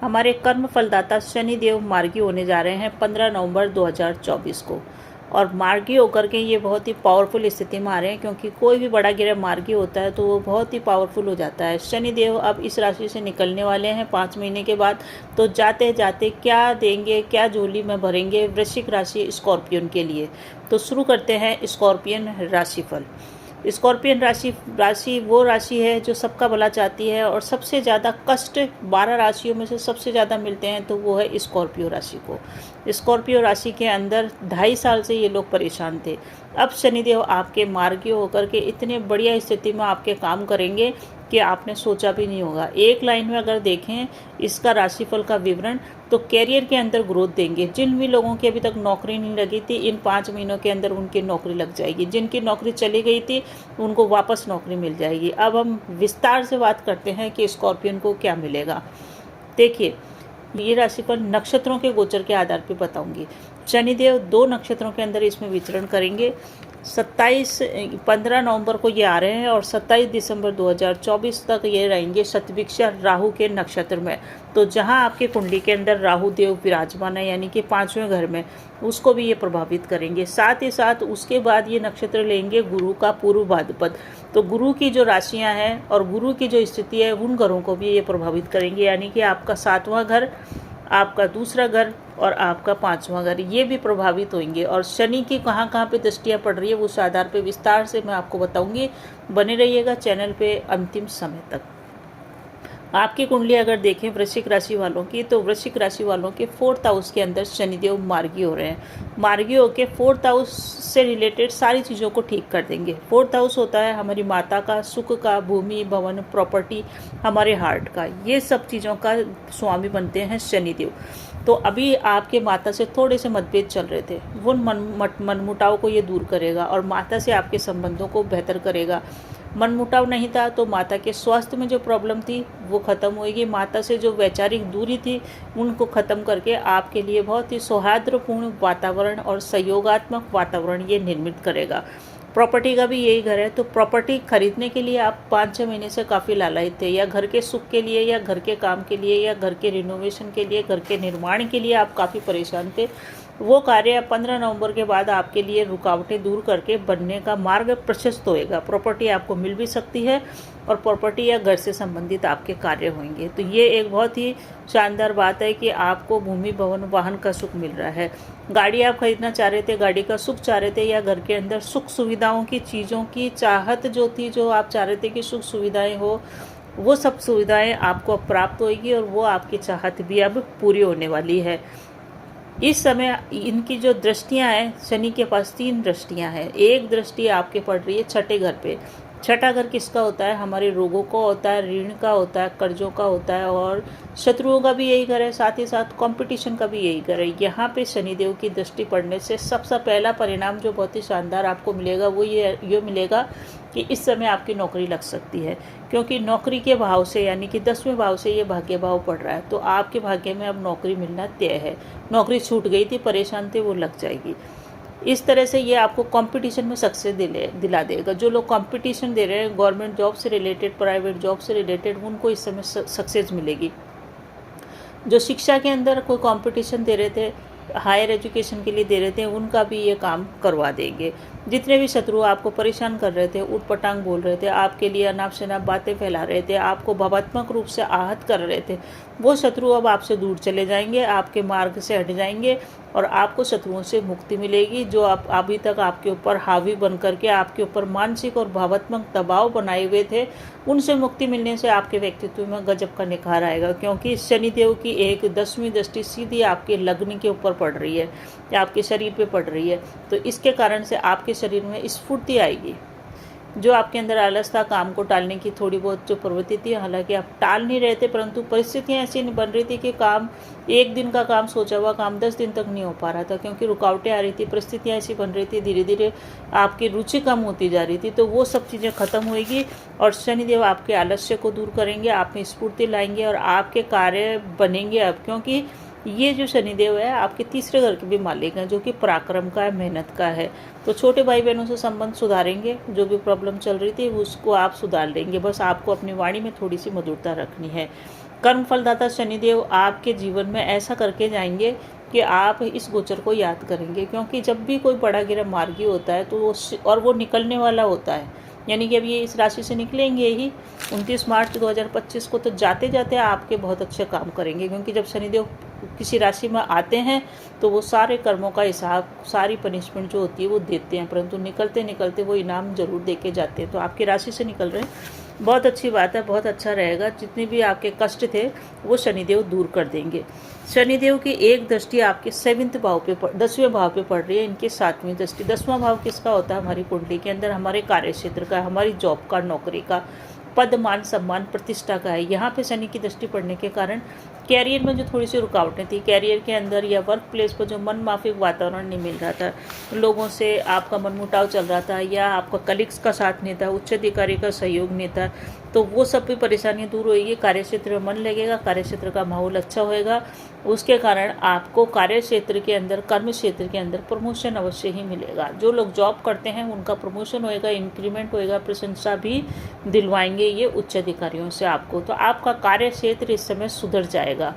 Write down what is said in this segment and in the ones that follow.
हमारे कर्म फलदाता शनिदेव मार्गी होने जा रहे हैं 15 नवंबर 2024 को। और मार्गी होकर के ये बहुत ही पावरफुल स्थिति में आ रहे हैं, क्योंकि कोई भी बड़ा ग्रह मार्गी होता है तो वो बहुत ही पावरफुल हो जाता है। शनिदेव अब इस राशि से निकलने वाले हैं 5 महीने के बाद। तो जाते जाते क्या देंगे, क्या झोली में भरेंगे वृश्चिक राशि स्कॉर्पियन के लिए। तो शुरू करते हैं स्कॉर्पियन राशिफल। स्कॉर्पियन राशि वो राशि है जो सबका भला चाहती है, और सबसे ज़्यादा कष्ट 12 राशियों में से सबसे ज़्यादा मिलते हैं तो वो है स्कॉर्पियो राशि को। स्कॉर्पियो राशि के अंदर 2.5 साल से ये लोग परेशान थे। अब शनिदेव आपके मार्गी होकर के इतने बढ़िया स्थिति में आपके काम करेंगे कि आपने सोचा भी नहीं होगा। एक लाइन में अगर देखें इसका राशिफल का विवरण, तो कैरियर के अंदर ग्रोथ देंगे। जिन भी लोगों की अभी तक नौकरी नहीं लगी थी, इन 5 महीनों के अंदर उनकी नौकरी लग जाएगी। जिनकी नौकरी चली गई थी उनको वापस नौकरी मिल जाएगी। अब हम विस्तार से बात करते हैं कि स्कॉर्पियन को क्या मिलेगा। देखिए, ये राशिफल नक्षत्रों के गोचर के आधार पर बताऊंगी। शनिदेव 2 नक्षत्रों के अंदर इसमें विचरण करेंगे। 15 नवंबर को ये आ रहे हैं और 27 दिसंबर 2024 तक ये रहेंगे शतभिक्षा राहु के नक्षत्र में। तो जहां आपके कुंडली के अंदर राहु देव विराजमान है, यानी कि 5वें घर में, उसको भी ये प्रभावित करेंगे। साथ ही साथ उसके बाद ये नक्षत्र लेंगे गुरु का पूर्व भाद्रपद। तो गुरु की जो राशियां हैं और गुरु की जो स्थिति है, उन घरों को भी ये प्रभावित करेंगे, यानी कि आपका 7वां घर, आपका दूसरा घर और आपका 5वां घर, ये भी प्रभावित होंगे। और शनि की कहाँ कहाँ पे दृष्टियाँ पड़ रही है उस आधार पे विस्तार से मैं आपको बताऊंगी। बने रहिएगा चैनल पे अंतिम समय तक। आपकी कुंडली अगर देखें वृश्चिक राशि वालों की, तो वृश्चिक राशि वालों के 4th हाउस के अंदर शनिदेव मार्गी हो रहे हैं। मार्गी होकर 4th हाउस से रिलेटेड सारी चीज़ों को ठीक कर देंगे। 4th हाउस होता है हमारी माता का, सुख का, भूमि, भवन, प्रॉपर्टी, हमारे हार्ट का, ये सब चीज़ों का स्वामी बनते हैं शनिदेव। तो अभी आपके माता से थोड़े से मतभेद चल रहे थे, वो मनमुटाव को ये दूर करेगा और माता से आपके संबंधों को बेहतर करेगा। मनमुटाव नहीं था तो माता के स्वास्थ्य में जो प्रॉब्लम थी वो ख़त्म होएगी। माता से जो वैचारिक दूरी थी उनको ख़त्म करके आपके लिए बहुत ही सौहार्दपूर्ण वातावरण और सहयोगात्मक वातावरण ये निर्मित करेगा। प्रॉपर्टी का भी यही घर है, तो प्रॉपर्टी खरीदने के लिए आप 5-6 महीने से काफ़ी लालायित थे, या घर के सुख के लिए, या घर के काम के लिए, या घर के रिनोवेशन के लिए, घर के निर्माण के लिए आप काफ़ी परेशान थे। वो कार्य 15 नवंबर के बाद आपके लिए रुकावटें दूर करके बनने का मार्ग प्रशस्त होएगा। प्रॉपर्टी आपको मिल भी सकती है और प्रॉपर्टी या घर से संबंधित आपके कार्य होंगे। तो ये एक बहुत ही शानदार बात है कि आपको भूमि, भवन, वाहन का सुख मिल रहा है। गाड़ी आप खरीदना चाह रहे थे, गाड़ी का सुख चाह रहे थे, या घर के अंदर सुख सुविधाओं की चीज़ों की चाहत जो थी, जो आप चाह रहे थे कि सुख सुविधाएं हो, वो सब सुविधाएं आपको अब प्राप्त होगी और वो आपकी चाहत भी अब पूरी होने वाली है। इस समय इनकी जो दृष्टियां हैं, शनि के पास 3 दृष्टियां हैं। एक दृष्टि आपके पड़ रही है 6ठे घर पे। 6ठा घर किसका होता है? हमारे रोगों का होता है, ऋण का होता है, कर्जों का होता है, और शत्रुओं का भी यही घर है, साथ ही साथ कंपटीशन का भी यही घर है। यहाँ पे शनिदेव की दृष्टि पड़ने से सबसे पहला परिणाम जो बहुत ही शानदार आपको मिलेगा वो ये मिलेगा कि इस समय आपकी नौकरी लग सकती है, क्योंकि नौकरी के भाव से, यानी कि 10वें भाव से ये भाग्य भाव पड़ रहा है। तो आपके भाग्य में अब नौकरी मिलना तय है। नौकरी छूट गई थी, परेशान थे, वो लग जाएगी। इस तरह से ये आपको कंपटीशन में सक्सेस दिला देगा। जो लोग कंपटीशन दे रहे हैं गवर्नमेंट जॉब से रिलेटेड, प्राइवेट जॉब से रिलेटेड, उनको इस समय सक्सेस मिलेगी। जो शिक्षा के अंदर कोई कंपटीशन दे रहे थे, हायर एजुकेशन के लिए दे रहे थे, उनका भी ये काम करवा देंगे। जितने भी शत्रु आपको परेशान कर रहे थे, उटपटांग बोल रहे थे, आपके लिए अनाप शनाप बातें फैला रहे थे, आपको भावात्मक रूप से आहत कर रहे थे, वो शत्रु अब आपसे दूर चले जाएंगे, आपके मार्ग से हट जाएंगे और आपको शत्रुओं से मुक्ति मिलेगी। जो आप अभी तक आपके ऊपर हावी बन करके आपके ऊपर मानसिक और भावात्मक दबाव बनाए हुए थे, उनसे मुक्ति मिलने से आपके व्यक्तित्व में गजब का निखार आएगा। क्योंकि शनिदेव की एक 10वीं दृष्टि सीधी आपके लग्न के ऊपर पड़ रही है या आपके शरीर पे पड़ रही है, तो इसके कारण से आपके शरीर में स्फूर्ति आएगी। जो आपके अंदर आलस था, काम को टालने की थोड़ी बहुत जो प्रवृत्ति थी, हालांकि आप टाल नहीं रहे थे, परंतु परिस्थितियां ऐसी बन रही थी कि काम, एक दिन का काम, सोचा हुआ काम 10 दिन तक नहीं हो पा रहा था, क्योंकि रुकावटें आ रही थी, परिस्थितियां ऐसी बन रही थी, धीरे धीरे आपकी रुचि कम होती जा रही थी। तो वो सब चीज़ें खत्म होएगी और शनिदेव आपके आलस्य को दूर करेंगे, आप में स्फूर्ति लाएंगे और आपके कार्य बनेंगे अब। क्योंकि ये जो शनिदेव है आपके 3रे घर के भी मालिक हैं, जो कि पराक्रम का है, मेहनत का है। तो छोटे भाई बहनों से संबंध सुधारेंगे, जो भी प्रॉब्लम चल रही थी उसको आप सुधार लेंगे। बस आपको अपनी वाणी में थोड़ी सी मधुरता रखनी है। कर्म फलदाता शनिदेव आपके जीवन में ऐसा करके जाएंगे कि आप इस गोचर को याद करेंगे, क्योंकि जब भी कोई बड़ा गिरा मार्गी होता है तो वो निकलने वाला होता है, यानी कि अब ये इस राशि से निकलेंगे ही 29 मार्च 2025 को, तो जाते जाते आपके बहुत अच्छे काम करेंगे, क्योंकि जब शनिदेव किसी राशि में आते हैं तो वो सारे कर्मों का हिसाब, सारी पनिशमेंट जो होती है वो देते हैं, परंतु निकलते निकलते वो इनाम जरूर दे के जाते हैं। तो आपकी राशि से निकल रहे हैं, बहुत अच्छी बात है, बहुत अच्छा रहेगा। जितने भी आपके कष्ट थे वो शनिदेव दूर कर देंगे। शनिदेव की एक दृष्टि आपके 7वें भाव पे 10वें भाव पे पड़ रही है, इनकी 7वीं दृष्टि। 10वां भाव किसका होता है? हमारी कुंडली के अंदर हमारे कार्य क्षेत्र का, हमारी जॉब का, नौकरी का, पद मान सम्मान प्रतिष्ठा का है। यहाँ पे शनि की दृष्टि पड़ने के कारण कैरियर में जो थोड़ी सी रुकावटें थी, कैरियर के अंदर या वर्क प्लेस पर जो मन माफिक वातावरण नहीं मिल रहा था, लोगों से आपका मनमुटाव चल रहा था, या आपका कलीग्स का साथ नहीं था, उच्च अधिकारी का सहयोग नहीं था, तो वो सब भी परेशानियां दूर होगी। कार्य क्षेत्र में मन लगेगा, कार्य क्षेत्र का माहौल अच्छा होएगा, उसके कारण आपको कार्य क्षेत्र के अंदर, कर्म क्षेत्र के अंदर प्रमोशन अवश्य ही मिलेगा। जो लोग जॉब करते हैं उनका प्रमोशन होएगा, इंक्रीमेंट होएगा, प्रशंसा भी दिलवाएंगे ये उच्च अधिकारियों से आपको। तो आपका कार्य क्षेत्र इस समय सुधर जाएगा।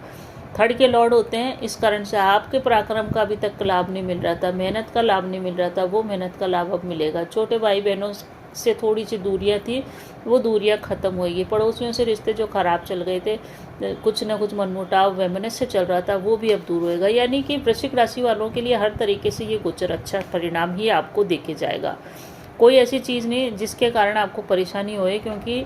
थर्ड के लॉर्ड होते हैं, इस कारण से आपके पराक्रम का अभी तक लाभ नहीं मिल रहा था, मेहनत का लाभ नहीं मिल रहा था, वो मेहनत का लाभ अब मिलेगा। छोटे भाई बहनों से थोड़ी सी दूरियां थी, वो दूरियां खत्म होगी। पड़ोसियों से रिश्ते जो खराब चल गए थे, कुछ ना कुछ मनमुटाव वैमनस्य चल रहा था, वो भी अब दूर होएगा। यानी कि वृश्चिक राशि वालों के लिए हर तरीके से ये गोचर अच्छा परिणाम ही आपको देके जाएगा। कोई ऐसी चीज़ नहीं जिसके कारण आपको परेशानी होए, क्योंकि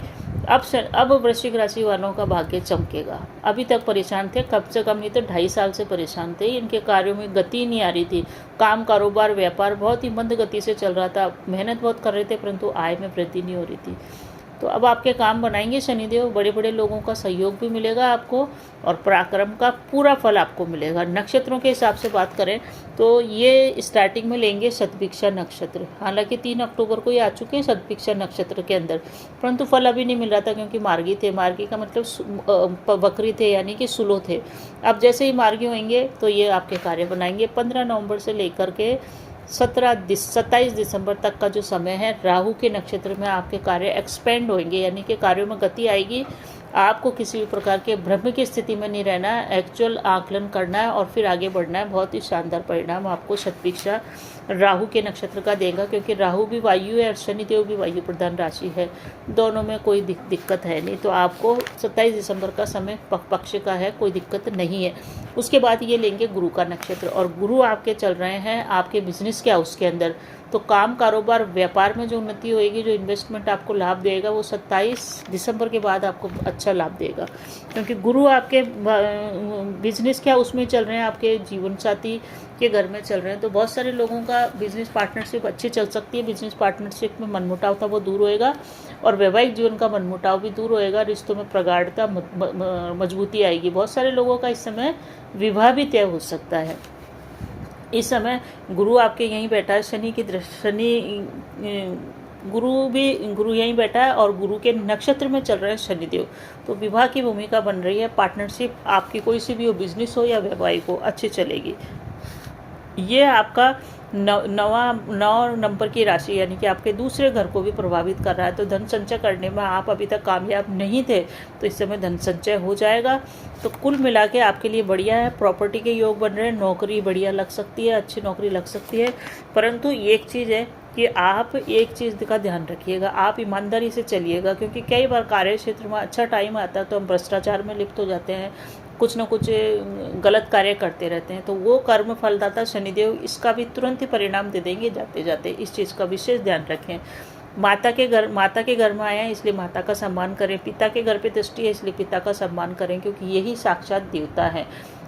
अब वृश्चिक राशि वालों का भाग्य चमकेगा। अभी तक परेशान थे, कम से कम नहीं तो 2.5 साल से परेशान थे, इनके कार्यों में गति नहीं आ रही थी। काम, कारोबार, व्यापार बहुत ही मंद गति से चल रहा था, मेहनत बहुत कर रहे थे परंतु आय में वृद्धि नहीं हो रही थी। तो अब आपके काम बनाएंगे शनिदेव, बड़े बड़े लोगों का सहयोग भी मिलेगा आपको, और पराक्रम का पूरा फल आपको मिलेगा। नक्षत्रों के हिसाब से बात करें तो ये स्टार्टिंग में लेंगे शतभिक्षा नक्षत्र। हालांकि 3 अक्टूबर को ये आ चुके हैं शतभिक्षा नक्षत्र के अंदर, परंतु फल अभी नहीं मिल रहा था, क्योंकि मार्गी थे। मार्गी का मतलब बकरी थे, यानी कि सुलो थे। अब जैसे ही मार्गी होंगे तो ये आपके कार्य बनाएंगे। 15 नवंबर से लेकर के 27 दिसंबर तक का जो समय है, राहु के नक्षत्र में आपके कार्य एक्सपेंड होंगे, यानी कि कार्यों में गति आएगी। आपको किसी भी प्रकार के भ्रम की स्थिति में नहीं रहना है, एक्चुअल आकलन करना है और फिर आगे बढ़ना है। बहुत ही शानदार परिणाम आपको शतभिक्षा राहु के नक्षत्र का देगा, क्योंकि राहु भी वायु है और शनिदेव भी वायु प्रधान राशि है, दोनों में कोई दिक्कत है नहीं। तो आपको 27 दिसंबर का समय पक्ष का है, कोई दिक्कत नहीं है। उसके बाद ये लेंगे गुरु का नक्षत्र, और गुरु आपके चल रहे हैं आपके बिजनेस के हाउस के अंदर। तो काम, कारोबार, व्यापार में जो उन्नति होगी, जो इन्वेस्टमेंट आपको लाभ देगा, वो 27 दिसंबर के बाद आपको अच्छा लाभ देगा, क्योंकि गुरु आपके बिजनेस क्या उसमें चल रहे हैं, आपके जीवन साथी के घर में चल रहे हैं। तो बहुत सारे लोगों का बिजनेस पार्टनरशिप अच्छी चल सकती है। बिजनेस पार्टनरशिप में मनमुटाव था वो दूर होएगा, और वैवाहिक जीवन का मनमुटाव भी दूर होएगा। रिश्तों में प्रगाढ़ता, मजबूती आएगी। बहुत सारे लोगों का इस समय विवाह भी तय हो सकता है। इस समय गुरु आपके यहीं बैठा है, गुरु यहीं बैठा है, और गुरु के नक्षत्र में चल रहे हैं शनिदेव। तो विवाह की भूमिका बन रही है। पार्टनरशिप आपकी कोई सी भी हो, बिजनेस हो या वैवाहिक हो, अच्छी चलेगी। ये आपका 9 नंबर की राशि, यानी कि आपके दूसरे घर को भी प्रभावित कर रहा है। तो धन संचय करने में आप अभी तक कामयाब नहीं थे, तो इस समय धन संचय हो जाएगा। तो कुल मिला के आपके लिए बढ़िया है। प्रॉपर्टी के योग बन रहे हैं, नौकरी बढ़िया लग सकती है, अच्छी नौकरी लग सकती है। परंतु एक चीज़ है कि आप एक चीज़ का ध्यान रखिएगा, आप ईमानदारी से चलिएगा, क्योंकि कई बार कार्य क्षेत्र में अच्छा टाइम आता है तो हम भ्रष्टाचार में लिप्त हो जाते हैं, कुछ न कुछ गलत कार्य करते रहते हैं। तो वो कर्म फलदाता शनिदेव इसका भी तुरंत ही परिणाम दे देंगे जाते जाते। इस चीज़ का विशेष ध्यान रखें। माता के घर में आए हैं, इसलिए माता का सम्मान करें। पिता के घर पे दृष्टि है, इसलिए पिता का सम्मान करें, क्योंकि यही साक्षात देवता है।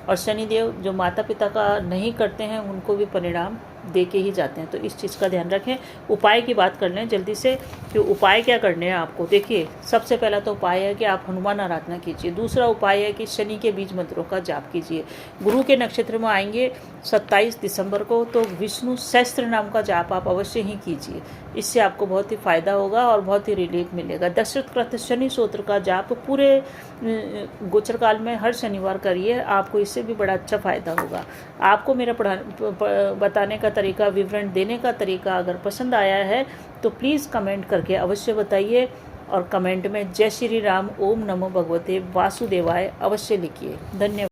और शनिदेव जो माता पिता का नहीं करते हैं उनको भी परिणाम दे के ही जाते हैं। तो इस चीज़ का ध्यान रखें। उपाय की बात कर लें जल्दी से कि उपाय क्या करने हैं आपको। देखिए, सबसे पहला तो उपाय है कि आप हनुमान आराधना कीजिए। दूसरा उपाय है कि शनि के बीज मंत्रों का जाप कीजिए। गुरु के नक्षत्र में आएंगे 27 दिसंबर को, तो विष्णु सहस्त्र नाम का जाप आप अवश्य ही कीजिए। इससे आपको बहुत ही फायदा होगा और बहुत ही रिलीफ मिलेगा। दशरथ शनि स्तोत्र का जाप पूरे गोचर काल में हर शनिवार करिए, आपको इससे भी बड़ा अच्छा फायदा होगा। आपको मेरा बताने का तरीका, विवरण देने का तरीका अगर पसंद आया है तो प्लीज़ कमेंट करके अवश्य बताइए। और कमेंट में जय श्री राम, ओम नमो भगवते वासुदेवाय अवश्य लिखिए। धन्यवाद।